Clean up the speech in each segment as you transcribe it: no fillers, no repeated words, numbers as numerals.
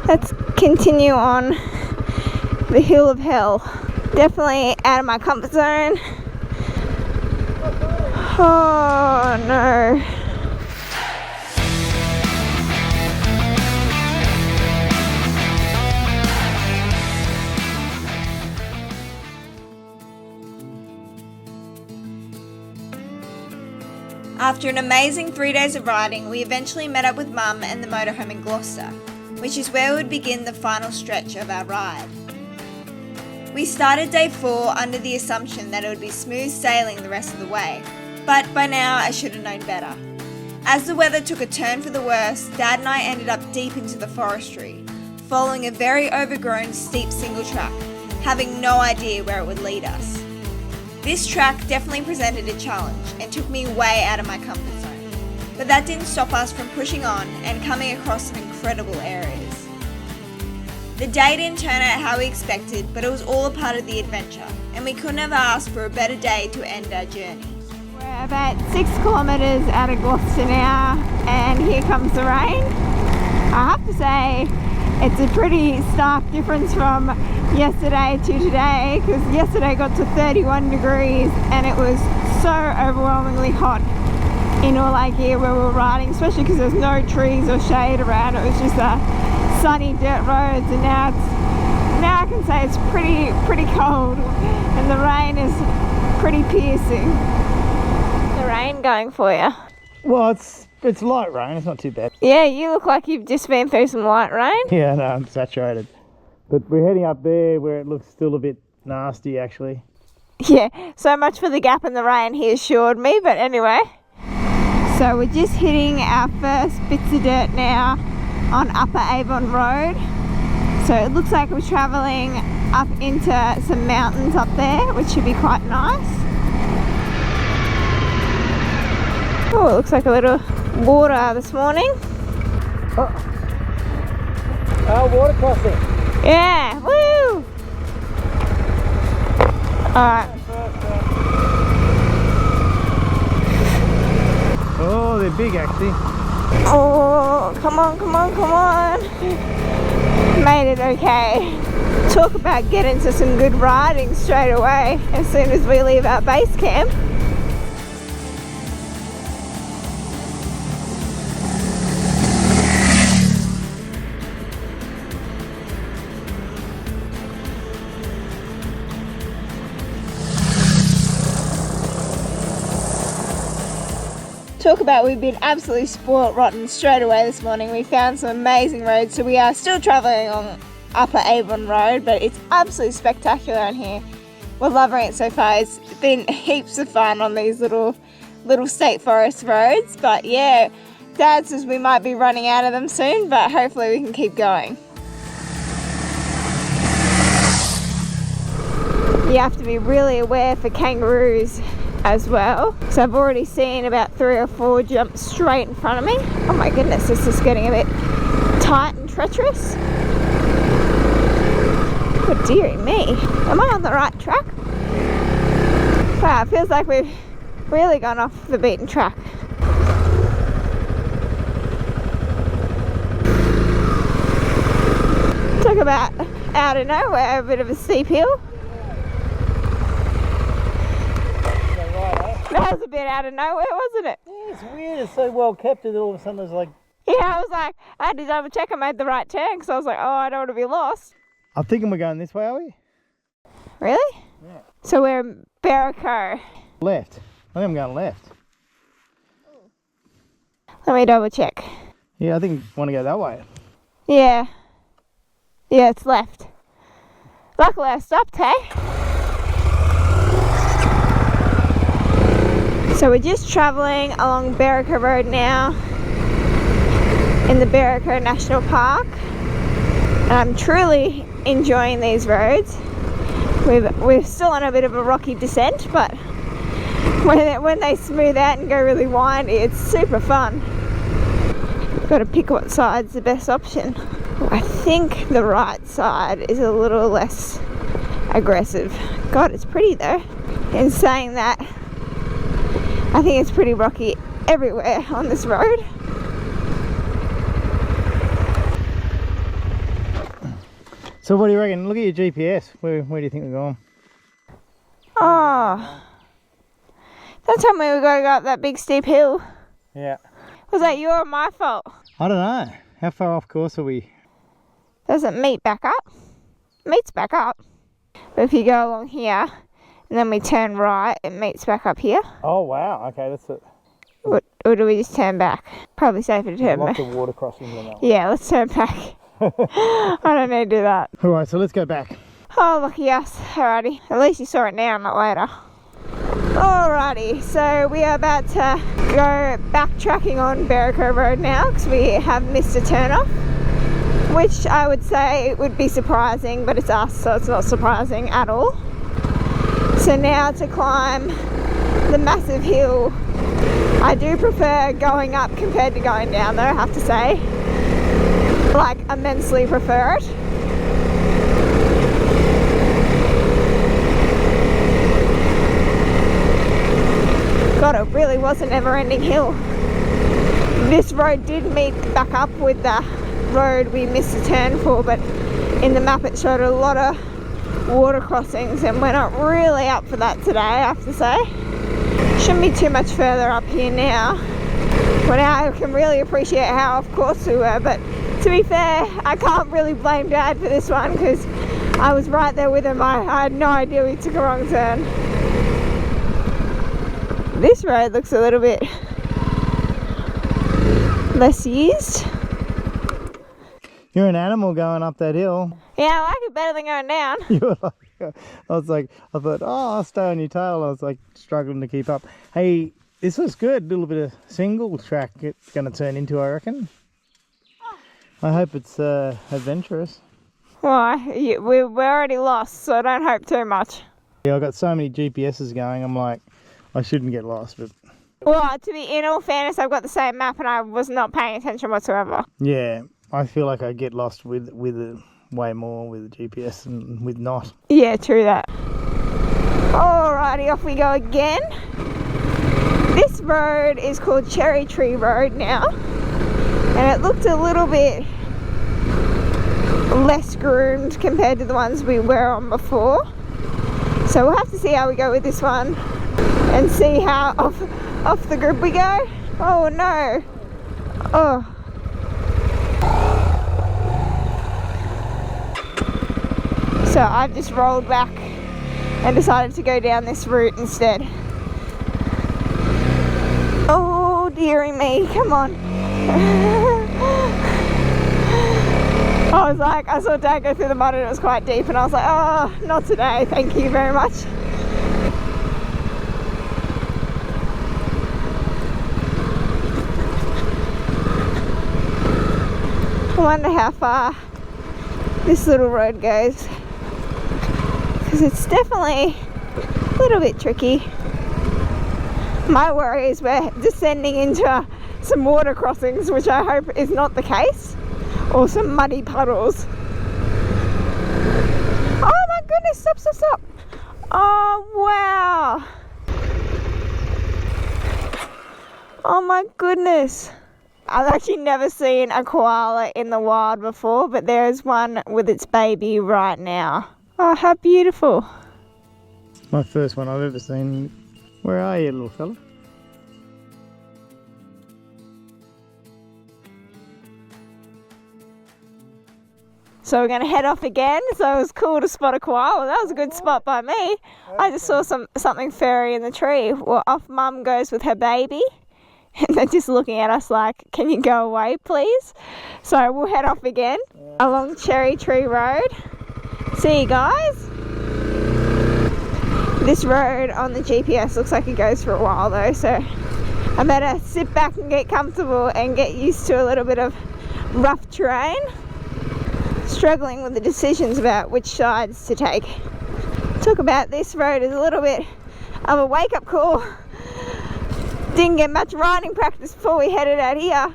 Let's continue on the hill of hell. Definitely out of my comfort zone. Oh no. After an amazing 3 days of riding, we eventually met up with Mum and the motorhome in Gloucester, which is where we would begin the final stretch of our ride. We started day 4 under the assumption that it would be smooth sailing the rest of the way, but by now I should have known better. As the weather took a turn for the worse, Dad and I ended up deep into the forestry, following a very overgrown steep single track, having no idea where it would lead us. This track definitely presented a challenge and took me way out of my comfort zone, but that didn't stop us from pushing on and coming across some incredible areas. The day didn't turn out how we expected, but it was all a part of the adventure, and we couldn't have asked for a better day to end our journey. We're about 6 kilometres out of Gloucester now, and here comes the rain. I have to say, it's a pretty stark difference from yesterday to today, because yesterday got to 31 degrees and it was so overwhelmingly hot in All Gear where we were riding, especially because there's no trees or shade around. It was just sunny dirt roads, and now I can say it's pretty cold and the rain is pretty piercing. The rain going for you? Well, it's light rain, it's not too bad. Yeah, you look like you've just been through some light rain. Yeah, no, I'm saturated. But we're heading up there where it looks still a bit nasty, actually. Yeah, so much for the gap in the rain, he assured me, but anyway. So we're just hitting our first bits of dirt now on Upper Avon Road. So it looks like we're travelling up into some mountains up there, which should be quite nice. Oh, it looks like a little water this morning. Oh, water crossing. Yeah, woo! Alright. Oh, they're big actually. Oh, come on. Made it okay. Talk about getting to some good riding straight away as soon as we leave our base camp. Talk about we've been absolutely spoilt rotten straight away this morning. We found some amazing roads, so we are still travelling on Upper Avon Road, but it's absolutely spectacular in here. We're loving it so far. It's been heaps of fun on these little state forest roads, but yeah, Dad says we might be running out of them soon, but hopefully we can keep going. You have to be really aware for kangaroos as well. So I've already seen about 3 or 4 jump straight in front of me. Oh my goodness, this is getting a bit tight and treacherous. Oh dearie me. Am I on the right track? Wow, it feels like we've really gone off the beaten track. Talk about out of nowhere, a bit of a steep hill. That was a bit out of nowhere, wasn't it? Yeah, it's weird. It's so well kept that all of a sudden it's like... Yeah, I was like, I had to double check I made the right turn, because I was like, oh, I don't want to be lost. I'm thinking we're going this way, are we? Really? Yeah. So we're in Barraco. Left. I think I'm going left. Let me double check. Yeah, I think I want to go that way. Yeah. Yeah, it's left. Luckily I stopped, hey? So we're just travelling along Barraco Road now in the Barraco National Park, and I'm truly enjoying these roads. We're still on a bit of a rocky descent, but when they smooth out and go really windy, it's super fun. Got to pick what side's the best option. I think the right side is a little less aggressive. God, it's pretty though. In saying that, I think it's pretty rocky everywhere on this road. So what do you reckon? Look at your GPS. Where do you think we're going? Oh. Don't tell me we got to go up that big steep hill. Yeah. Was that your or my fault? I don't know. How far off course are we? Does it meet back up? Meets back up. But if you go along here and then we turn right, it meets back up here. Oh wow, okay, that's it. Or do we just turn back? Probably safer to turn back. Lots of water crossings on that one. Yeah, let's turn back. I don't need to do that. Alright, so let's go back. Oh, lucky us. Alrighty. At least you saw it now, not later. Alrighty, so we are about to go backtracking on Berrico Road now because we have missed a turn-off, which I would say would be surprising, but it's us, so it's not surprising at all. So now to climb the massive hill. I do prefer going up compared to going down though, I have to say. Like, immensely prefer it. God, it really was a never-ending hill. This road did meet back up with the road we missed a turn for, but in the map it showed a lot of water crossings and we're not really up for that today, I have to say. Shouldn't be too much further up here now. Well, now I can really appreciate how off course we were, but to be fair, I can't really blame Dad for this one because I was right there with him. I had no idea we took a wrong turn. This road looks a little bit less used. You're an animal going up that hill. Yeah, I like it better than going down. You were like, I thought, oh, I'll stay on your tail. I was like struggling to keep up. Hey, this was good. A little bit of single track it's going to turn into, I reckon. I hope it's adventurous. Why? We're already lost, so don't hope too much. Yeah, I've got so many GPSs going. I'm like, I shouldn't get lost, but well, to be in all fairness, I've got the same map and I was not paying attention whatsoever. yeah, I feel like I get lost with it way more with the GPS than with not. Yeah, true that. Alrighty, off we go again. This road is called Cherry Tree Road now, and it looked a little bit less groomed compared to the ones we were on before. So we'll have to see how we go with this one and see how off the grid we go. Oh no. Oh. So I've just rolled back and decided to go down this route instead. Oh dearie me, come on. I saw Dad go through the mud and it was quite deep and I was like, oh, not today, thank you very much. I wonder how far this little road goes, because it's definitely a little bit tricky. My worry is we're descending into some water crossings, which I hope is not the case, or some muddy puddles. Oh my goodness, stop, stop, stop. Oh wow. Oh my goodness. I've actually never seen a koala in the wild before, but there is one with its baby right now. Oh, how beautiful. My first one I've ever seen. Where are you, little fella? So we're going to head off again. So it was cool to spot a koala. That was a good spot by me. I just saw something furry in the tree. Well, off Mum goes with her baby. And they're just looking at us like, can you go away, please? So we'll head off again along Cherry Tree Road. See you guys. This road on the GPS looks like it goes for a while though, so I better sit back and get comfortable and get used to a little bit of rough terrain. Struggling with the decisions about which sides to take. Talk about this road as a little bit of a wake-up call. Didn't get much riding practice before we headed out here.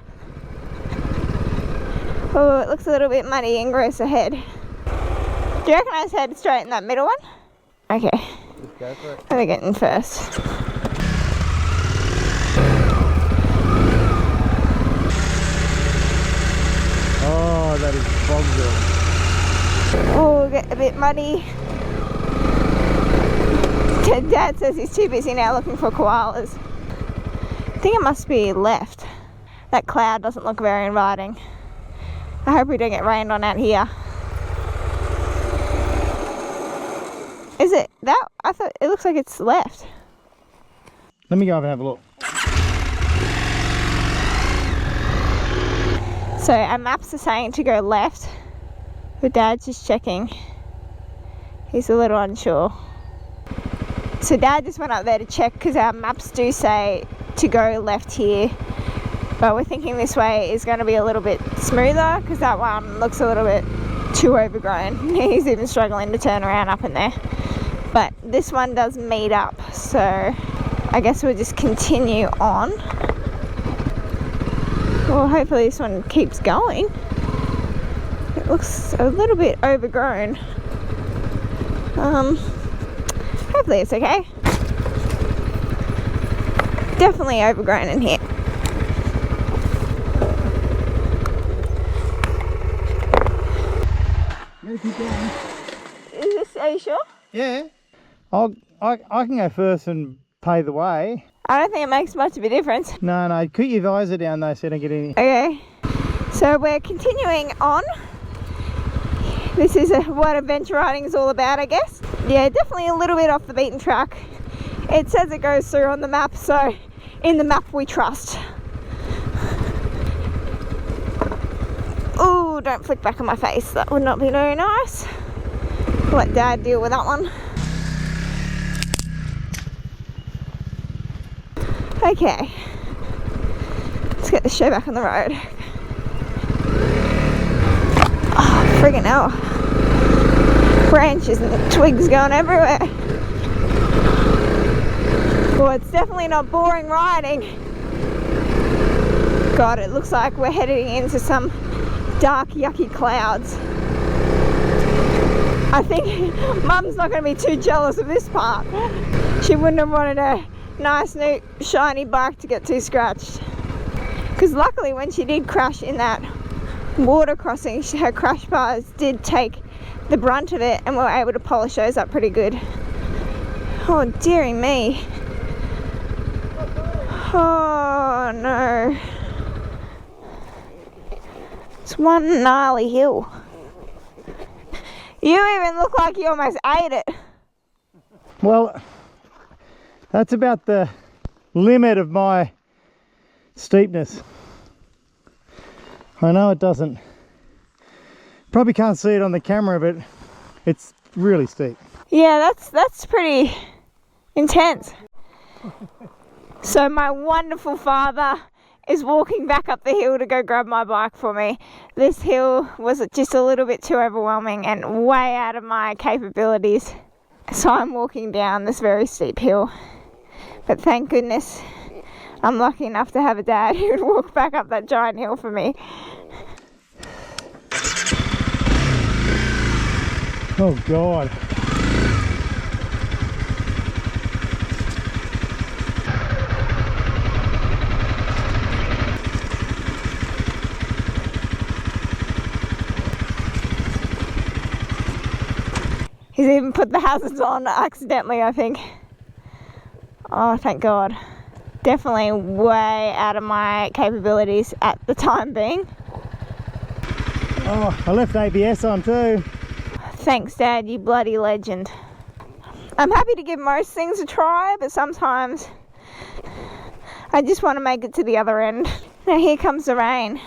Oh, it looks a little bit muddy and gross ahead. Do you reckon I just head straight in that middle one? Okay. Just go for it. We're getting first. Oh, that is Bogville. Oh, get a bit muddy. Dad says he's too busy now looking for koalas. I think it must be left. That cloud doesn't look very inviting. I hope we don't get rained on out here. Is it that? I thought it looks like it's left. Let me go up and have a look. So our maps are saying to go left, but Dad's just checking. He's a little unsure. So Dad just went up there to check because our maps do say to go left here, but we're thinking this way is going to be a little bit smoother because that one looks a little bit too overgrown. He's even struggling to turn around up in there. But this one does meet up, so I guess we'll just continue on. Well, hopefully this one keeps going. It looks a little bit overgrown. Hopefully it's okay. Definitely overgrown in here. You gotta keep going. Is this, are you sure? Yeah. I can go first and pay the way. I don't think it makes much of a difference. No, keep your visor down though so you don't get any. Okay, so we're continuing on. This is what adventure riding is all about, I guess. Yeah, definitely a little bit off the beaten track. It says it goes through on the map, so in the map we trust. Ooh, don't flick back on my face. That would not be very nice. I'll let Dad deal with that one. Okay, let's get the show back on the road. Oh, friggin' hell. Branches and twigs going everywhere. Well, it's definitely not boring riding. God, it looks like we're heading into some dark, yucky clouds. I think Mum's not going to be too jealous of this part. She wouldn't have wanted a nice new shiny bike to get too scratched, because luckily when she did crash in that water crossing, her crash bars did take the brunt of it and we were able to polish those up pretty good. Oh dearie me. Oh no, it's one gnarly hill. You even look like you almost ate it. Well, that's about the limit of my steepness. I know it doesn't, probably can't see it on the camera, but it's really steep. Yeah, that's pretty intense. So my wonderful father is walking back up the hill to go grab my bike for me. This hill was just a little bit too overwhelming and way out of my capabilities. So I'm walking down this very steep hill. But thank goodness I'm lucky enough to have a dad who would walk back up that giant hill for me. Oh God. He's even put the hazards on accidentally, I think. Oh, thank God. Definitely way out of my capabilities at the time being. Oh, I left ABS on too. Thanks, Dad, you bloody legend. I'm happy to give most things a try, but sometimes I just want to make it to the other end. Now here comes the rain.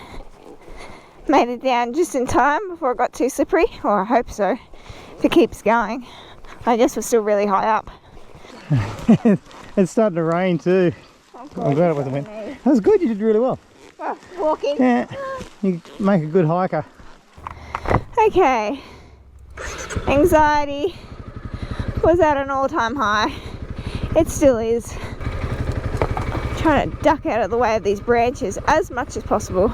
Made it down just in time before it got too slippery, or I hope so, if it keeps going. I guess we're still really high up. It's starting to rain too. Oh, I'm glad it wasn't wind. That was good, you did really well. Oh, walking. Yeah, you make a good hiker. Okay. Anxiety was at an all-time high. It still is. Trying to duck out of the way of these branches as much as possible.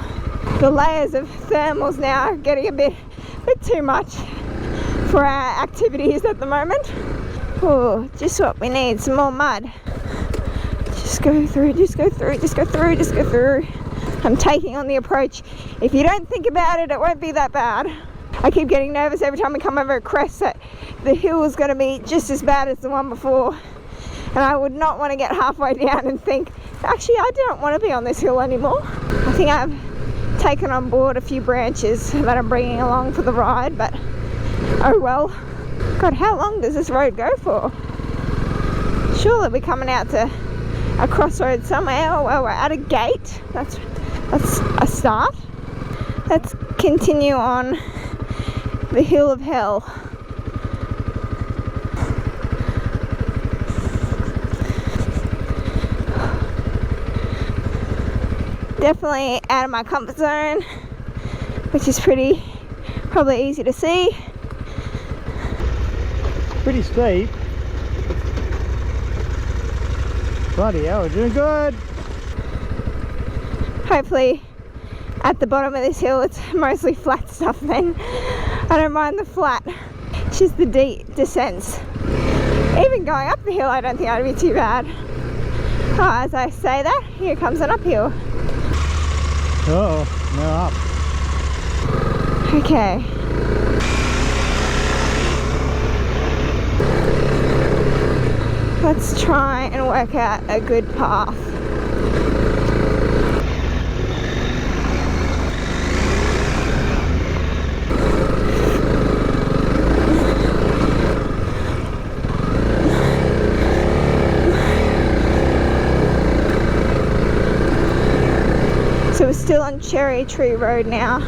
The layers of thermals now are getting a bit too much for our activities at the moment. Oh, just what we need, some more mud. Just go through, just go through, just go through, just go through. I'm taking on the approach, if you don't think about it, it won't be that bad. I keep getting nervous every time we come over a crest that the hill is going to be just as bad as the one before. And I would not want to get halfway down and think, actually, I don't want to be on this hill anymore. I think I've taken on board a few branches that I'm bringing along for the ride, but oh well. God, how long does this road go for? Surely we're coming out to a crossroads somewhere. Oh, well, we're at a gate. That's a start. Let's continue on the hill of hell. Definitely out of my comfort zone, which is probably easy to see. Pretty steep. Bloody hell, we're doing good. Hopefully at the bottom of this hill it's mostly flat stuff then. I don't mind the flat, it's just the deep descents. Even going up the hill I don't think I'd be too bad. Oh, as I say that, here comes an uphill. Oh, no up. Okay. Let's try and work out a good path. So we're still on Cherry Tree Road now,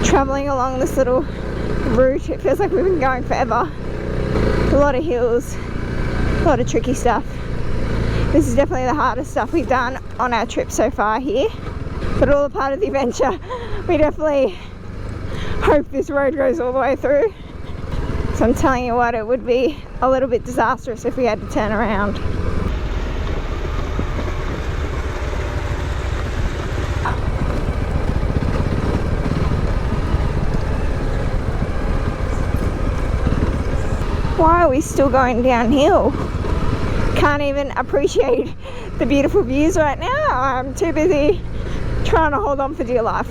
travelling along this little route. It feels like we've been going forever. A lot of hills, a lot of tricky stuff. This is definitely the hardest stuff we've done on our trip so far here, but all a part of the adventure. We definitely hope this road goes all the way through. So I'm telling you what, it would be a little bit disastrous if we had to turn around. Why are we still going downhill? Can't even appreciate the beautiful views right now. I'm too busy trying to hold on for dear life.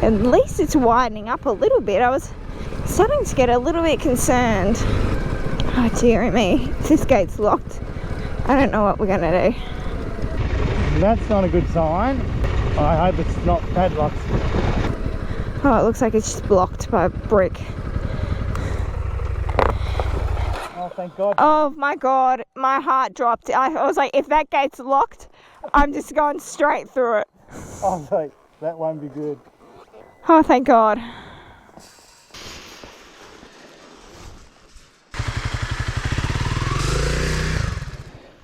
At least it's widening up a little bit. I was starting to get a little bit concerned. Oh dearie me, if this gate's locked, I don't know what we're gonna do. That's not a good sign. I hope it's not padlocked. Oh, it looks like it's just blocked by a brick. Oh, thank God. Oh my God, my heart dropped. I was like, if that gate's locked, I'm just going straight through it. I was like, that won't be good. Oh, thank God.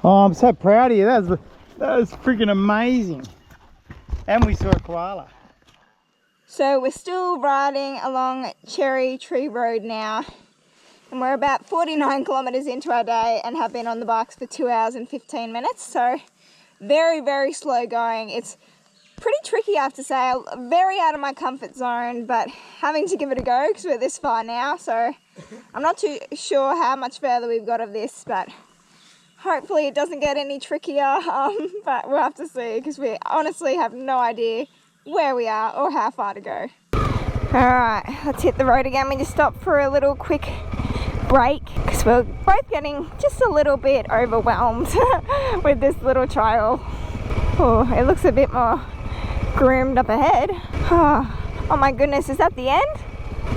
Oh, I'm so proud of you. That was freaking amazing. And we saw a koala. So we're still riding along Cherry Tree Road now. And we're about 49 kilometres into our day and have been on the bikes for 2 hours and 15 minutes. So very, very slow going. It's pretty tricky, I have to say. Very out of my comfort zone, but having to give it a go because we're this far now. So I'm not too sure how much further we've got of this, but hopefully it doesn't get any trickier. But we'll have to see because we honestly have no idea where we are or how far to go. All right, let's hit the road again. We just stopped for a little quick break because we're both getting just a little bit overwhelmed with this little trail. Oh, it looks a bit more groomed up ahead. Oh my goodness, is that the end?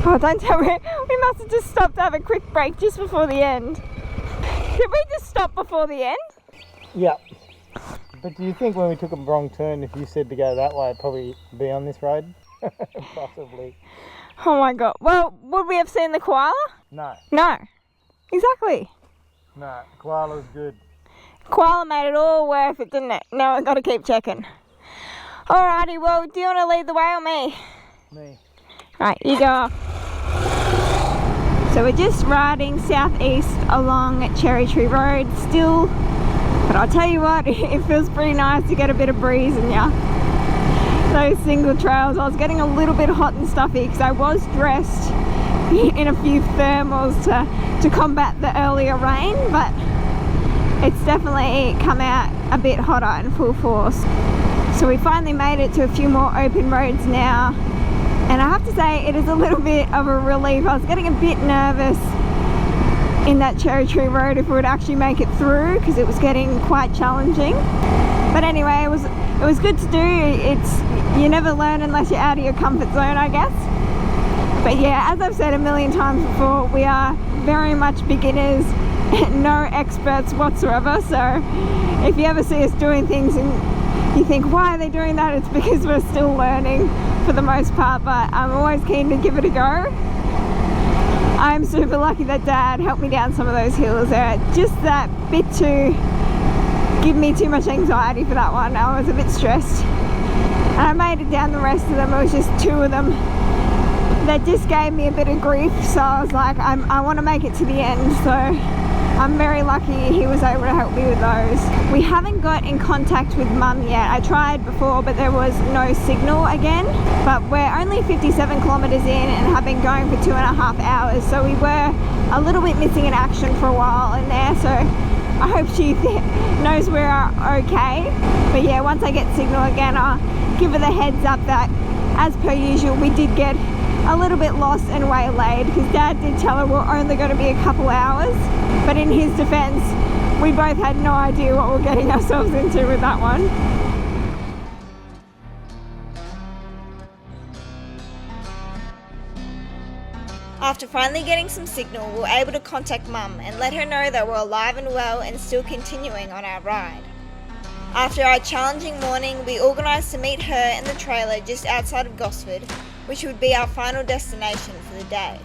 Oh, don't tell me. We must have just stopped to have a quick break just before the end. Did we just stop before the end? Yeah. But do you think when we took a wrong turn, if you said to go that way, I'd probably be on this road? Possibly. Oh my God. Well, would we have seen the koala? No. No. Exactly. No, koala was good. Koala made it all worth it, didn't it? No, I've got to keep checking. Alrighty, well, do you want to lead the way or me? Me. Right, you go. So we're just riding southeast along Cherry Tree Road still. But I'll tell you what, it feels pretty nice to get a bit of breeze in ya. Those single trails, I was getting a little bit hot and stuffy because I was dressed in a few thermals to combat the earlier rain, but it's definitely come out a bit hotter in full force. So we finally made it to a few more open roads now, And I have to say, it is a little bit of a relief. I was getting a bit nervous in that cherry tree road if we would actually make it through, because it was getting quite challenging. But anyway, it was good to do. You never learn unless you're out of your comfort zone, I guess. But yeah, as I've said a million times before, we are very much beginners, no experts whatsoever. So if you ever see us doing things and you think, why are they doing that? It's because we're still learning for the most part, but I'm always keen to give it a go. I'm super lucky that Dad helped me down some of those hills. They're just that bit too, give me too much anxiety for that one. I was a bit stressed. And I made it down the rest of them. It was just 2 of them that just gave me a bit of grief. So I was like, I want to make it to the end. So I'm very lucky he was able to help me with those. We haven't got in contact with Mum yet. I tried before, but there was no signal again. But we're only 57 kilometres in and have been going for 2.5 hours. So we were a little bit missing in action for a while in there. So I hope she knows we're okay. But yeah, once I get signal again, I'll give her the heads up that, as per usual, we did get a little bit lost and waylaid, because Dad did tell her we're only going to be a couple hours. But in his defence, we both had no idea what we're getting ourselves into with that one. After finally getting some signal, we were able to contact Mum and let her know that we're alive and well and still continuing on our ride. After our challenging morning, we organised to meet her in the trailer just outside of Gosford, which would be our final destination for the day.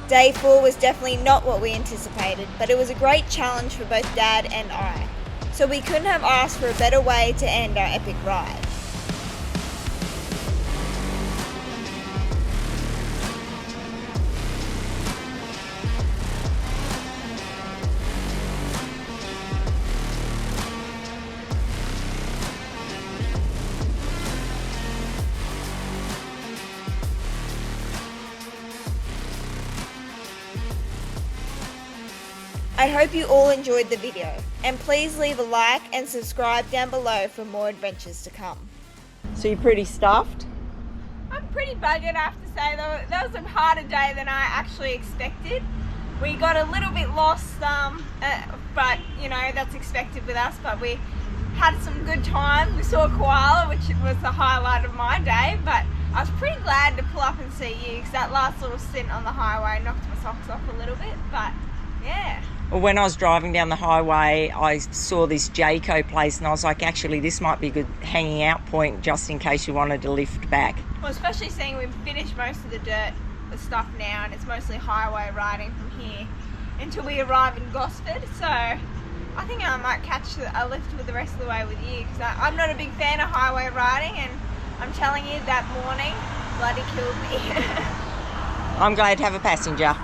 Day 4 was definitely not what we anticipated, but it was a great challenge for both Dad and I, so we couldn't have asked for a better way to end our epic ride. I hope you all enjoyed the video, and please leave a like and subscribe down below for more adventures to come. So you're pretty stuffed? I'm pretty buggered, I have to say, though. That was a harder day than I actually expected. We got a little bit lost, but you know, that's expected with us, but we had some good time. We saw a koala, which was the highlight of my day, but I was pretty glad to pull up and see you, because that last little stint on the highway knocked my socks off a little bit, but yeah. Well, when I was driving down the highway, I saw this Jayco place, and I was like, actually, this might be a good hanging out point just in case you wanted to lift back. Well, especially seeing we've finished most of the dirt stuff now, and it's mostly highway riding from here until we arrive in Gloucester. So I think I might catch a lift with the rest of the way with you, because I'm not a big fan of highway riding, and I'm telling you, that morning bloody killed me. I'm glad to have a passenger.